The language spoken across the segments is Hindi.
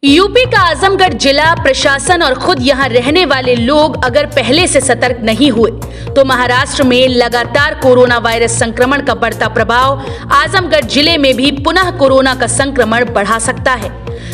यूपी का आजमगढ़ जिला प्रशासन और खुद यहां रहने वाले लोग अगर पहले से सतर्क नहीं हुए तो महाराष्ट्र में लगातार कोरोना वायरस संक्रमण का बढ़ता प्रभाव आजमगढ़ जिले में भी पुनः कोरोना का संक्रमण बढ़ा सकता है,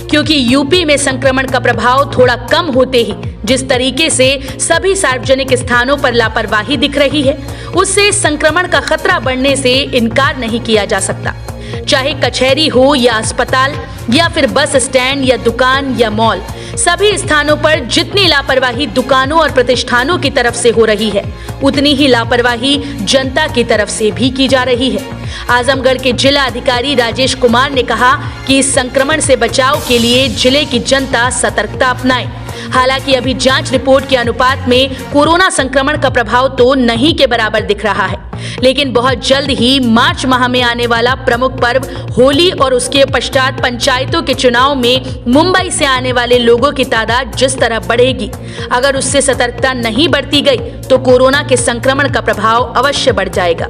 क्योंकि यूपी में संक्रमण का प्रभाव थोड़ा कम होते ही जिस तरीके से सभी सार्वजनिक स्थानों पर लापरवाही दिख रही है, उससे संक्रमण का खतरा बढ़ने से इनकार नहीं किया जा सकता। चाहे कचहरी हो या अस्पताल या फिर बस स्टैंड या दुकान या मॉल, सभी स्थानों पर जितनी लापरवाही दुकानों और प्रतिष्ठानों की तरफ से हो रही है, उतनी ही लापरवाही जनता की तरफ से भी की जा रही है। आजमगढ़ के जिला अधिकारी राजेश कुमार ने कहा कि इस संक्रमण से बचाव के लिए जिले की जनता सतर्कता अपनाए। हालांकि अभी जांच रिपोर्ट के अनुपात में कोरोना संक्रमण का प्रभाव तो नहीं के बराबर दिख रहा है, लेकिन बहुत जल्द ही मार्च माह में आने वाला प्रमुख पर्व होली और उसके पश्चात पंचायतों के चुनाव में मुंबई से आने वाले लोगों की तादाद जिस तरह बढ़ेगी, अगर उससे सतर्कता नहीं बरती गई तो कोरोना के संक्रमण का प्रभाव अवश्य बढ़ जाएगा।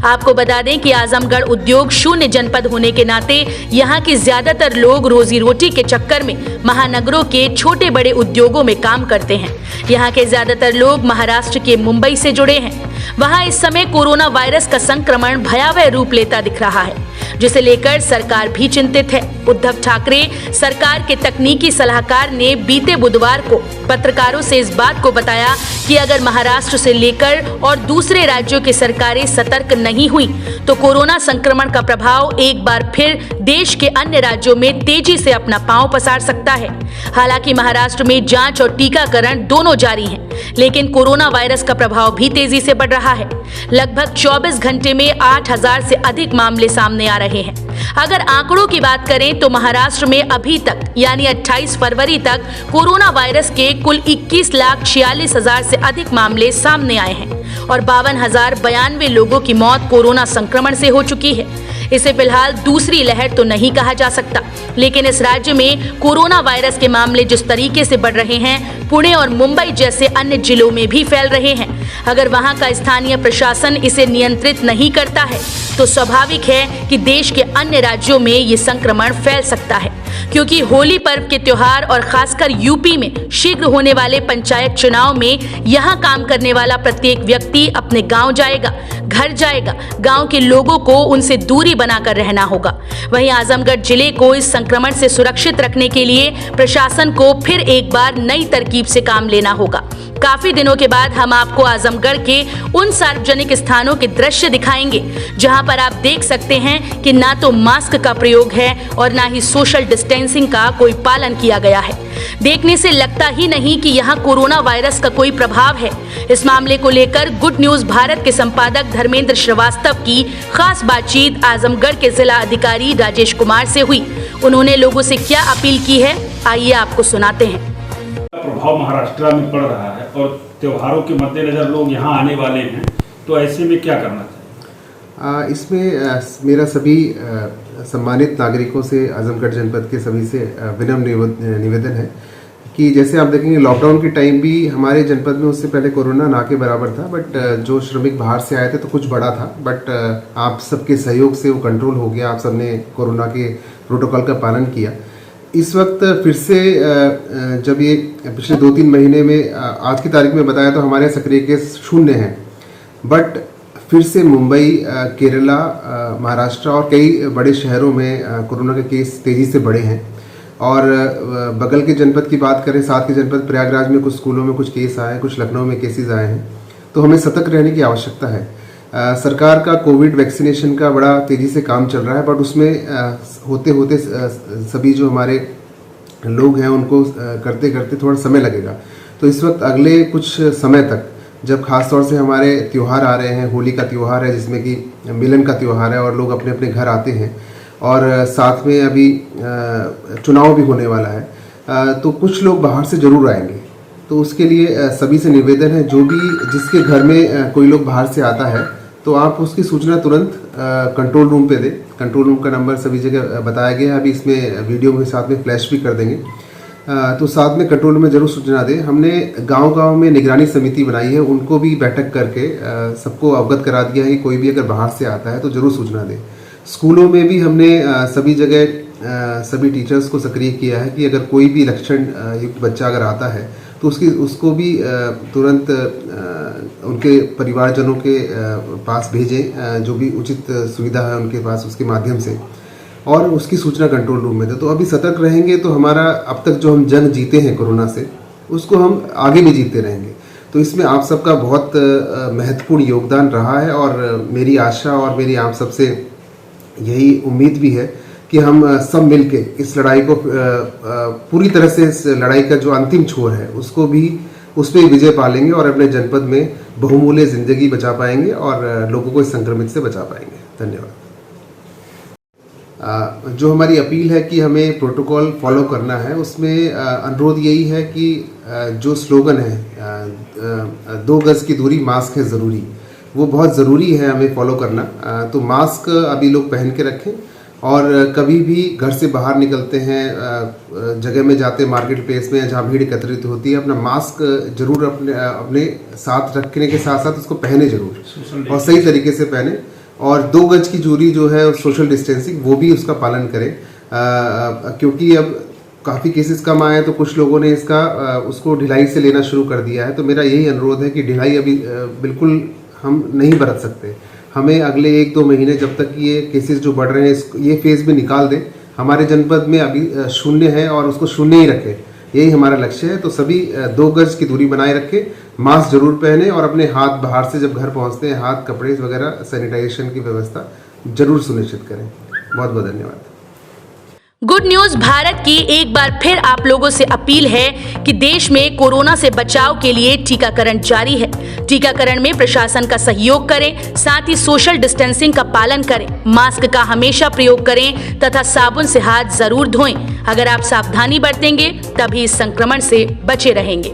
आपको बता दें कि आजमगढ़ उद्योग शून्य जनपद होने के नाते यहाँ के ज्यादातर लोग रोजी रोटी के चक्कर में महानगरों के छोटे बड़े उद्योगों में काम करते हैं। यहाँ के ज्यादातर लोग महाराष्ट्र के मुंबई से जुड़े हैं। वहाँ इस समय कोरोना वायरस का संक्रमण भयावह रूप लेता दिख रहा है, जिसे लेकर सरकार भी चिंतित है। उद्धव ठाकरे सरकार के तकनीकी सलाहकार ने बीते बुधवार को पत्रकारों से इस बात को बताया कि अगर महाराष्ट्र से लेकर और दूसरे राज्यों की सरकारें सतर्क नहीं हुई तो कोरोना संक्रमण का प्रभाव एक बार फिर देश के अन्य राज्यों में तेजी से अपना पांव पसार सकता है। हालांकि महाराष्ट्र में जांच और टीकाकरण दोनों जारी हैं, लेकिन कोरोना वायरस का प्रभाव भी तेजी से बढ़ रहा है। लगभग 24 घंटे में 8,000 से अधिक मामले सामने आ रहे हैं। अगर आंकड़ों की बात करें तो महाराष्ट्र में अभी तक यानी 28 फरवरी तक कोरोना वायरस के कुल 21,46,000 से अधिक मामले सामने आए हैं और 52,092 लोगों की मौत कोरोना संक्रमण से हो चुकी है। इसे फिलहाल दूसरी लहर तो नहीं कहा जा सकता, लेकिन इस राज्य में कोरोना वायरस के मामले जिस तरीके से बढ़ रहे हैं, पुणे और मुंबई जैसे अन्य जिलों में भी फैल रहे हैं। अगर वहां का स्थानीय प्रशासन इसे नियंत्रित नहीं करता है तो स्वाभाविक है कि देश के अन्य राज्यों में ये संक्रमण फैल सकता है, क्योंकि होली पर्व के त्योहार और खासकर यूपी में शीघ्र होने वाले पंचायत चुनाव में यहाँ काम करने वाला प्रत्येक व्यक्ति अपने गांव जाएगा, घर जाएगा। गांव के लोगों को उनसे दूरी बनाकर रहना होगा। वहीं आजमगढ़ जिले को इस संक्रमण से सुरक्षित रखने के लिए प्रशासन को फिर एक बार नई तरकीब से काम लेना होगा। काफी दिनों के बाद हम आपको आजमगढ़ के उन सार्वजनिक स्थानों के दृश्य दिखाएंगे जहां पर आप देख सकते हैं कि ना तो मास्क का प्रयोग है और ना ही सोशल डिस्टेंसिंग का कोई पालन किया गया है। देखने से लगता ही नहीं कि यहाँ कोरोना वायरस का कोई प्रभाव है। इस मामले को लेकर गुड न्यूज भारत के संपादक धर्मेंद्र श्रीवास्तव की खास बातचीत आजमगढ़ के जिला अधिकारी राजेश कुमार से हुई। उन्होंने लोगों से क्या अपील की है, आइए आपको सुनाते हैं। प्रभाव महाराष्ट्र में पड़ रहा है और त्योहारों के मद्देनजर लोग यहाँ आने वाले हैं, तो ऐसे में क्या करना चाहिए? इसमें मेरा सभी सम्मानित नागरिकों से, आजमगढ़ जनपद के सभी से विनम्र निवेदन है कि जैसे आप देखेंगे लॉकडाउन के टाइम भी हमारे जनपद में उससे पहले कोरोना ना के बराबर था, बट जो श्रमिक बाहर से आए थे तो कुछ बड़ा था, बट आप सबके सहयोग से वो कंट्रोल हो गया। आप सबने कोरोना के प्रोटोकॉल का पालन किया। इस वक्त फिर से जब ये पिछले 2-3 महीने में आज की तारीख में बताया तो हमारे सक्रिय केस 0 हैं, बट फिर से मुंबई, केरला, महाराष्ट्र और कई बड़े शहरों में कोरोना के केस तेज़ी से बढ़े हैं। और बगल के जनपद की बात करें, साथ के जनपद प्रयागराज में कुछ स्कूलों में कुछ केस आए हैं, कुछ लखनऊ में केसेस आए हैं। तो हमें सतर्क रहने की आवश्यकता है। सरकार का कोविड वैक्सीनेशन का बड़ा तेज़ी से काम चल रहा है, बट उसमें होते होते सभी जो हमारे लोग हैं उनको करते करते थोड़ा समय लगेगा। तो इस वक्त अगले कुछ समय तक, जब खास तौर से हमारे त्यौहार आ रहे हैं, होली का त्यौहार है जिसमें कि मिलन का त्यौहार है और लोग अपने अपने घर आते हैं, और साथ में अभी चुनाव भी होने वाला है, तो कुछ लोग बाहर से ज़रूर आएंगे। तो उसके लिए सभी से निवेदन है, जो भी जिसके घर में कोई लोग बाहर से आता है तो आप उसकी सूचना तुरंत कंट्रोल रूम पे दें। कंट्रोल रूम का नंबर सभी जगह बताया गया है, अभी इसमें वीडियो के साथ में फ्लैश भी कर देंगे। तो साथ में कंट्रोल रूम में ज़रूर सूचना दें। हमने गांव-गांव में निगरानी समिति बनाई है, उनको भी बैठक करके सबको अवगत करा दिया है कि कोई भी अगर बाहर से आता है तो ज़रूर सूचना दें। स्कूलों में भी हमने सभी जगह सभी टीचर्स को सक्रिय किया है कि अगर कोई भी लक्षण युक्त बच्चा अगर आता है तो उसको भी तुरंत उनके परिवारजनों के पास भेजें, जो भी उचित सुविधा है उनके पास उसके माध्यम से, और उसकी सूचना कंट्रोल रूम में दें। तो अभी सतर्क रहेंगे तो हमारा अब तक जो हम जंग जीते हैं कोरोना से, उसको हम आगे भी जीतते रहेंगे। तो इसमें आप सबका बहुत महत्वपूर्ण योगदान रहा है और मेरी आशा और मेरी आप सबसे यही उम्मीद भी है कि हम सब मिलके इस लड़ाई को पूरी तरह से, इस लड़ाई का जो अंतिम छोर है उसको भी, उस पर विजय पा लेंगे और अपने जनपद में बहुमूल्य जिंदगी बचा पाएंगे और लोगों को इस संक्रमित से बचा पाएंगे। धन्यवाद। जो हमारी अपील है कि हमें प्रोटोकॉल फॉलो करना है, उसमें अनुरोध यही है कि जो स्लोगन है 2 गज की दूरी, मास्क है ज़रूरी, वो बहुत ज़रूरी है हमें फॉलो करना। तो मास्क अभी लोग पहन के रखें और कभी भी घर से बाहर निकलते हैं, जगह में जाते हैं, मार्केट प्लेस में जहाँ भीड़ एकत्रित होती है, अपना मास्क जरूर अपने साथ रखने के साथ साथ उसको पहने जरूर और सही तरीके से पहने, और 2 गज की दूरी जो है सोशल डिस्टेंसिंग वो भी उसका पालन करें, क्योंकि अब काफ़ी केसेस कम आए हैं तो कुछ लोगों ने उसको ढिलाई से लेना शुरू कर दिया है। तो मेरा यही अनुरोध है कि ढिलाई अभी बिल्कुल हम नहीं बरत सकते। हमें अगले 1-2 महीने जब तक ये केसेस जो बढ़ रहे हैं ये फेज में निकाल दें। हमारे जनपद में अभी 0 है और उसको 0 ही रखें, यही हमारा लक्ष्य है। तो सभी 2 गज की दूरी बनाए रखें, मास्क जरूर पहने और अपने हाथ बाहर से जब घर पहुंचते हैं हाथ कपड़े वगैरह सैनिटाइजेशन की व्यवस्था जरूर सुनिश्चित करें। बहुत बहुत धन्यवाद। गुड न्यूज भारत की एक बार फिर आप लोगों से अपील है कि देश में कोरोना से बचाव के लिए टीकाकरण जारी है। टीकाकरण में प्रशासन का सहयोग करें, साथ ही सोशल डिस्टेंसिंग का पालन करें, मास्क का हमेशा प्रयोग करें तथा साबुन से हाथ जरूर धोएं। अगर आप सावधानी बरतेंगे तभी इस संक्रमण से बचे रहेंगे।